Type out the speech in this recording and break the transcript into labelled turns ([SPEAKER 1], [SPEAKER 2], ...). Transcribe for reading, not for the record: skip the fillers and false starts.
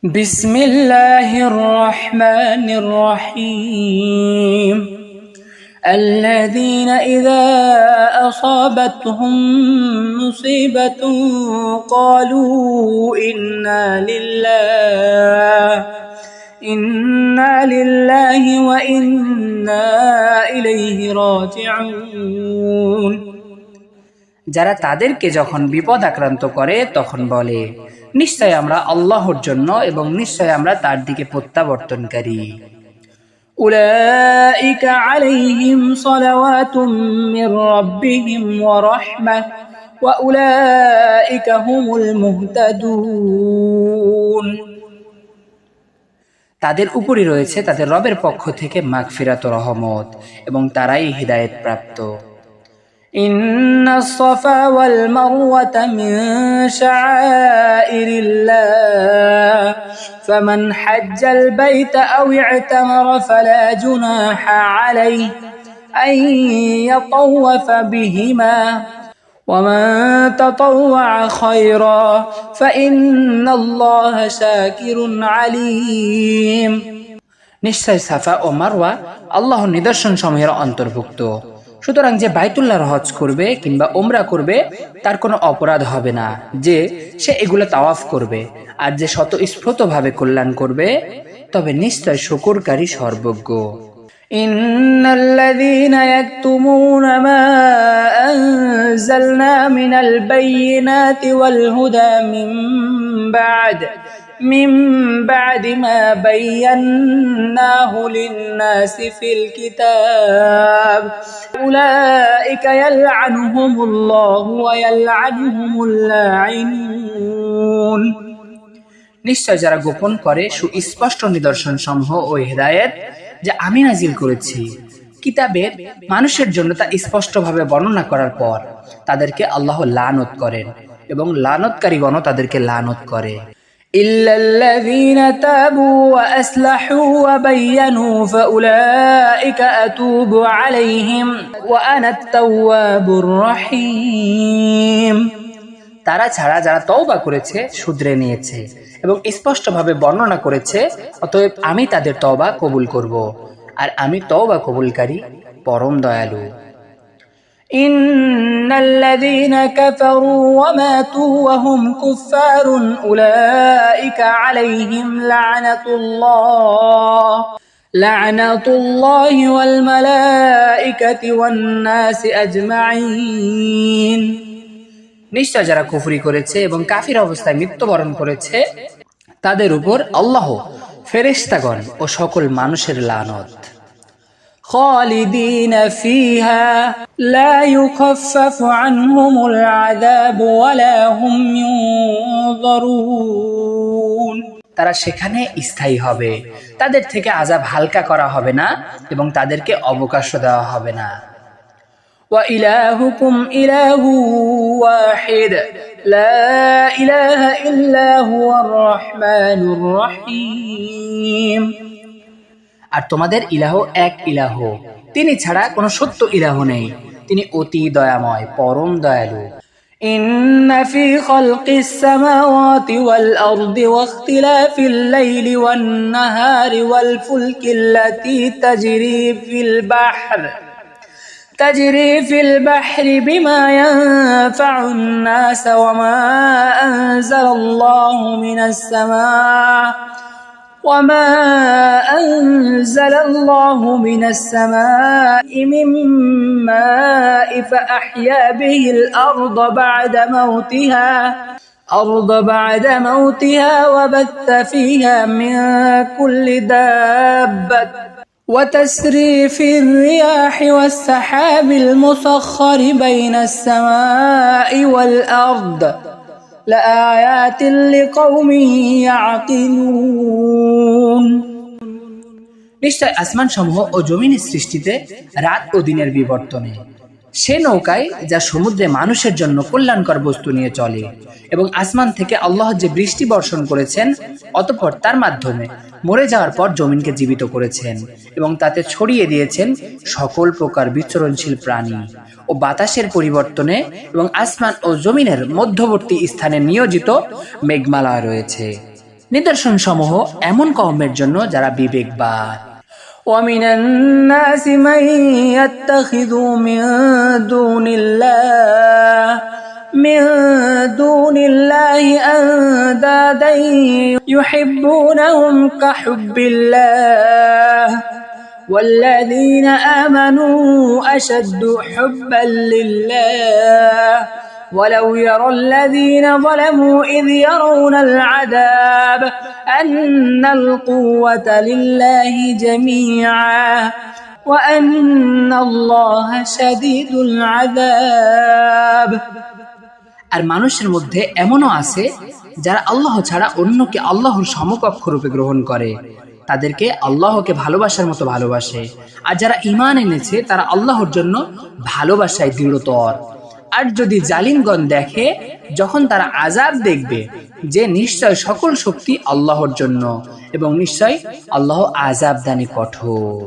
[SPEAKER 1] بسم الله الرحمن الرحيم الذين إذا أصابتهم مصيبة قالوا إنا لله وإنا إليه راجعون যারা তাদেরকে যখন বিপদ আক্রান্ত করে তখন বলে নিশ্চয় আমরা আল্লাহর জন্য এবং নিশ্চয় আমরা তার দিকে প্রত্যাবর্তনকারী। উলাইকা আলাইহিম সালাওয়াতুম মির রাব্বিহিম ওয়া রাহমাহ ওয়া উলাইকা হুমুল মুহতাদুন। তাদের উপরই রয়েছে তাদের রবের পক্ষ থেকে মাগফিরাত ও রহমত এবং তারাই হিদায়াত প্রাপ্ত। إن الصفا والمروة من شعائر الله فمن حج البيت أو اعتمر فلا جناح عليه أن يطوف بهما ومن تطوع خيرا فإن الله شاكر عليم। নিশ্চয় সাফা ও মারওয়া আল্লাহর নিদর্শন সমূহের অন্তর্ভুক্ত, সুতরাং যে বাইতুল্লাহর হজ করবে কিংবা উমরা করবে তার কোনো অপরাধ হবে না যে সে এগুলো তাওয়াফ করবে, আর যে স্বতঃস্ফূর্তভাবে কল্যাণ করবে তবে নিশ্চয় শুকরকারী সর্বজ্ঞ। ইন্নাল্লাযীনা ইয়াকতুমুনা মা আনজালনা মিনাল বায়্যিনাতি ওয়াল হুদা من بعد ما بيناه للناس في الكتاب أولئك يلعنهم الله ويلعنهم اللاعنون। নিশ্চয় যারা গোপন করে সুস্পষ্ট নিদর্শন সমূহ ও হিদায়াত যা আমি নাজিল করেছি কিতাবের মানুষের জন্য তা স্পষ্টভাবে বর্ণনা করার পর তাদেরকে আল্লাহ লানত করেন এবং লানতকারীগণও তাদেরকে লানত করে। إلا الذين تابوا وأصلحوا وبينوا فأولئك أتوب عليهم وأنا التواب الرحيم। তারা ছাড়া যারা তওবা করেছে, শুধরে নিয়েছে এবং স্পষ্টভাবে বর্ণনা করেছে, অতএব আমি তাদের তওবা কবুল করব, আর আমি তওবা কবুলকারী পরম দয়ালু। إن الذين كفروا وماتوا وهم كفار أولئك عليهم لعنة الله والملائكة والناس أجمعين। নিশ্চয় যারা কুফরি করেছে এবং কাফির অবস্থায় মৃত্যুবরণ করেছে তাদের উপর আল্লাহ, ফেরেশতাগণ ও সকল মানুষের লানত। خالدين فيها لا يخفف عنهم العذاب ولا هم ينظرون। তারা সেখানে স্থায়ী হবে, তাদের থেকে আযাব হালকা করা হবে না এবং তাদেরকে অবকাশ দেওয়া হবে না। وإلهكم إله واحد لا إله إلا هو الرحمن الرحيم। আর তোমাদের ইলাহ এক ইলাহ, তিনি ছাড়া কোনো সত্য ইলাহ নেই, তিনি অতি দয়াময় পরম দয়ালু। ইন্না ফি খালকিস সামাওয়াতি ওয়াল আরদি ওয়াখতিলাফিল লাইলি ওয়ান নাহারি ওয়াল ফুলকিল্লাতী তাজরি ফিল বাহরি বিমা ইয়ানফাউন নাস ওয়া মা أنزل الله من السماء من ماء فأحيا به الأرض بعد موتها وبث فيها من كل دابة وتسريف الرياح والسحاب المسخر بين السماء والأرض لآيات لقوم يعقلون। নিশ্চয় আসমান সমূহ ও জমিনের সৃষ্টিতে, রাত ও দিনের বিবর্তনে, সে নৌকায় যা সমুদ্রে মানুষের জন্য কল্যাণকর বস্তু নিয়ে চলে, এবং আসমান থেকে আল্লাহ যে বৃষ্টি বর্ষণ করেছেন অতঃপর তার মাধ্যমে মরে যাওয়ার পর জমিনকে জীবিত করেছেন এবং তাতে ছড়িয়ে দিয়েছেন সকল প্রকার বিচরণশীল প্রাণী ও বাতাসের পরিবর্তনে, এবং আসমান ও জমিনের মধ্যবর্তী স্থানে নিয়োজিত মেঘমালা রয়েছে। নিদর্শন সমূহ এমন কওমের জন্য যারা বিবেকবান। ومن الناس من يتخذ من دون الله أندادا يحبونهم كحب الله والذين آمنوا أشد حبا لله ولو يرى الذين ظلموا إذ يرون العذاب أن القوة لله جميعا وأن الله شديد العذاب। আর মানুষের মধ্যে এমনও আছে যারা আল্লাহ ছাড়া অন্যকে আল্লাহর সমকক্ষ রূপে গ্রহণ করে, তাদেরকে আল্লাহকে ভালোবাসার মতো ভালোবাসে। আর যারা ঈমান এনেছে তারা আল্লাহর জন্য ভালোবাসায় দৃঢ়তর। আর যদি জালিমগণ দেখে যখন তারা আযাব দেখবে যে নিশ্চয় সকল শক্তি আল্লাহর জন্য এবং নিশ্চয় আল্লাহ আযাব দানে কঠোর।